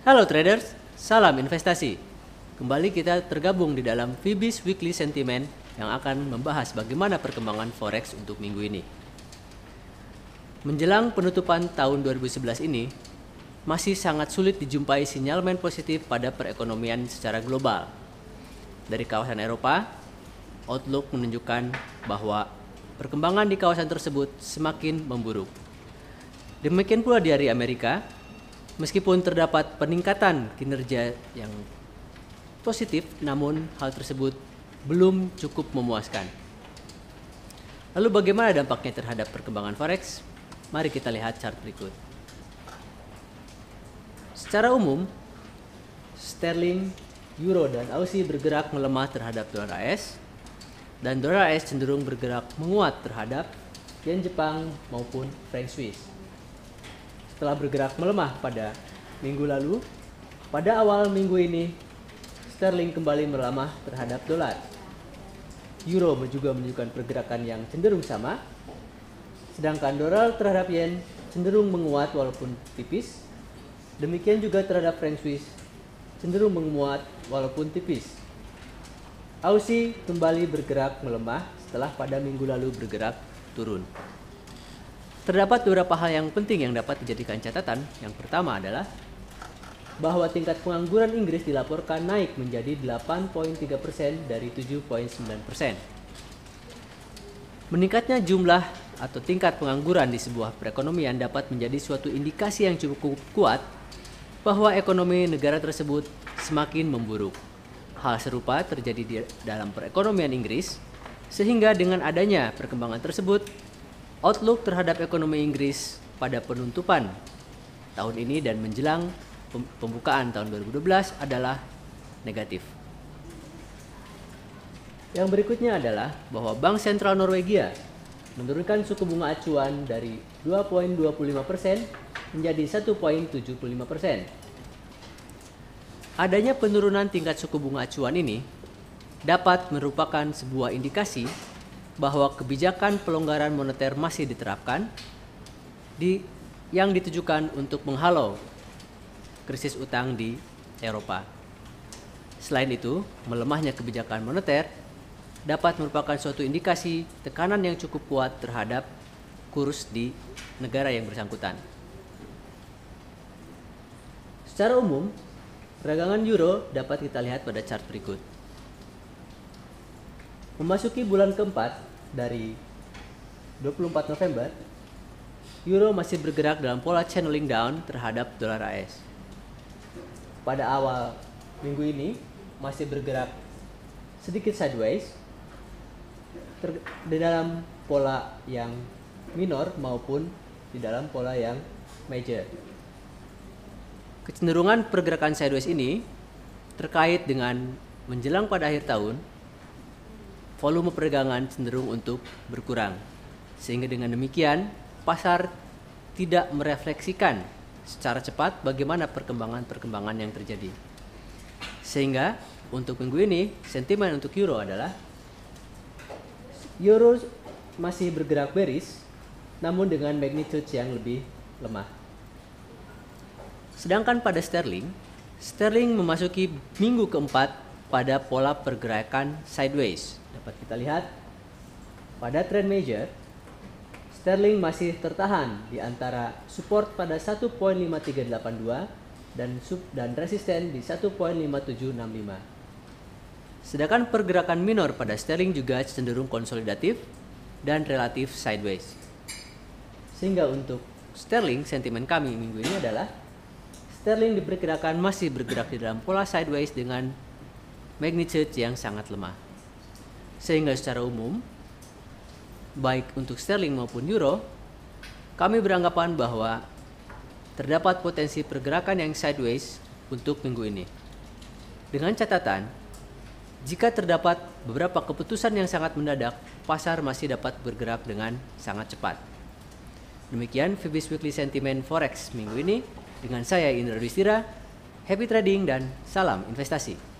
Halo traders, salam investasi. Kembali kita tergabung di dalam Fibis Weekly Sentiment yang akan membahas bagaimana perkembangan forex untuk minggu ini. Menjelang penutupan tahun 2011 ini, masih sangat sulit dijumpai sinyalemen positif pada perekonomian secara global. Dari kawasan Eropa, outlook menunjukkan bahwa perkembangan di kawasan tersebut semakin memburuk. Demikian pula di Amerika. Meskipun terdapat peningkatan kinerja yang positif, namun hal tersebut belum cukup memuaskan. Lalu bagaimana dampaknya terhadap perkembangan forex? Mari kita lihat chart berikut. Secara umum, sterling, euro, dan Aussie bergerak melemah terhadap dolar AS, dan dolar AS cenderung bergerak menguat terhadap yen Jepang maupun franc Swiss. Setelah bergerak melemah pada minggu lalu, pada awal minggu ini sterling kembali melemah terhadap dolar. Euro juga menunjukkan pergerakan yang cenderung sama, sedangkan dolar terhadap yen cenderung menguat walaupun tipis. Demikian juga terhadap franc Swiss cenderung menguat walaupun tipis. Aussie kembali bergerak melemah setelah pada minggu lalu bergerak turun. Terdapat beberapa hal yang penting yang dapat dijadikan catatan. Yang pertama adalah bahwa tingkat pengangguran Inggris dilaporkan naik menjadi 8,3% dari 7,9%. Meningkatnya jumlah atau tingkat pengangguran di sebuah perekonomian dapat menjadi suatu indikasi yang cukup kuat bahwa ekonomi negara tersebut semakin memburuk. Hal serupa terjadi di dalam perekonomian Inggris, sehingga dengan adanya perkembangan tersebut, outlook terhadap ekonomi Inggris pada penutupan tahun ini dan menjelang pembukaan tahun 2012 adalah negatif. Yang berikutnya adalah bahwa Bank Sentral Norwegia menurunkan suku bunga acuan dari 2,25% menjadi 1,75%. Adanya penurunan tingkat suku bunga acuan ini dapat merupakan sebuah indikasi bahwa kebijakan pelonggaran moneter masih diterapkan yang ditujukan untuk menghalau krisis utang di Eropa. Selain itu, melemahnya kebijakan moneter dapat merupakan suatu indikasi tekanan yang cukup kuat terhadap kurs di negara yang bersangkutan. Secara umum, perdagangan euro dapat kita lihat pada chart berikut. Memasuki bulan keempat dari 24 November, euro masih bergerak dalam pola channeling down terhadap dolar AS. Pada awal minggu ini masih bergerak sedikit sideways di dalam pola yang minor maupun di dalam pola yang major. Kecenderungan pergerakan sideways ini terkait dengan menjelang pada akhir tahun, volume perdagangan cenderung untuk berkurang. Sehingga dengan demikian, pasar tidak merefleksikan secara cepat bagaimana perkembangan yang terjadi. Sehingga untuk minggu ini, sentimen untuk euro adalah euro masih bergerak bearish, namun dengan magnitude yang lebih lemah. Sedangkan pada sterling memasuki minggu keempat pada pola pergerakan sideways. Dapat kita lihat pada trend major, sterling masih tertahan di antara support pada 1.5382 dan resisten di 1.5765. Sedangkan pergerakan minor pada sterling juga cenderung konsolidatif dan relatif sideways. Sehingga untuk sterling, sentimen kami minggu ini adalah sterling diperkirakan masih bergerak di dalam pola sideways dengan magnitude yang sangat lemah. Sehingga secara umum, baik untuk sterling maupun euro, kami beranggapan bahwa terdapat potensi pergerakan yang sideways untuk minggu ini. Dengan catatan, jika terdapat beberapa keputusan yang sangat mendadak, pasar masih dapat bergerak dengan sangat cepat. Demikian Fibis Weekly Sentiment Forex minggu ini. Dengan saya Indra Distira, happy trading dan salam investasi.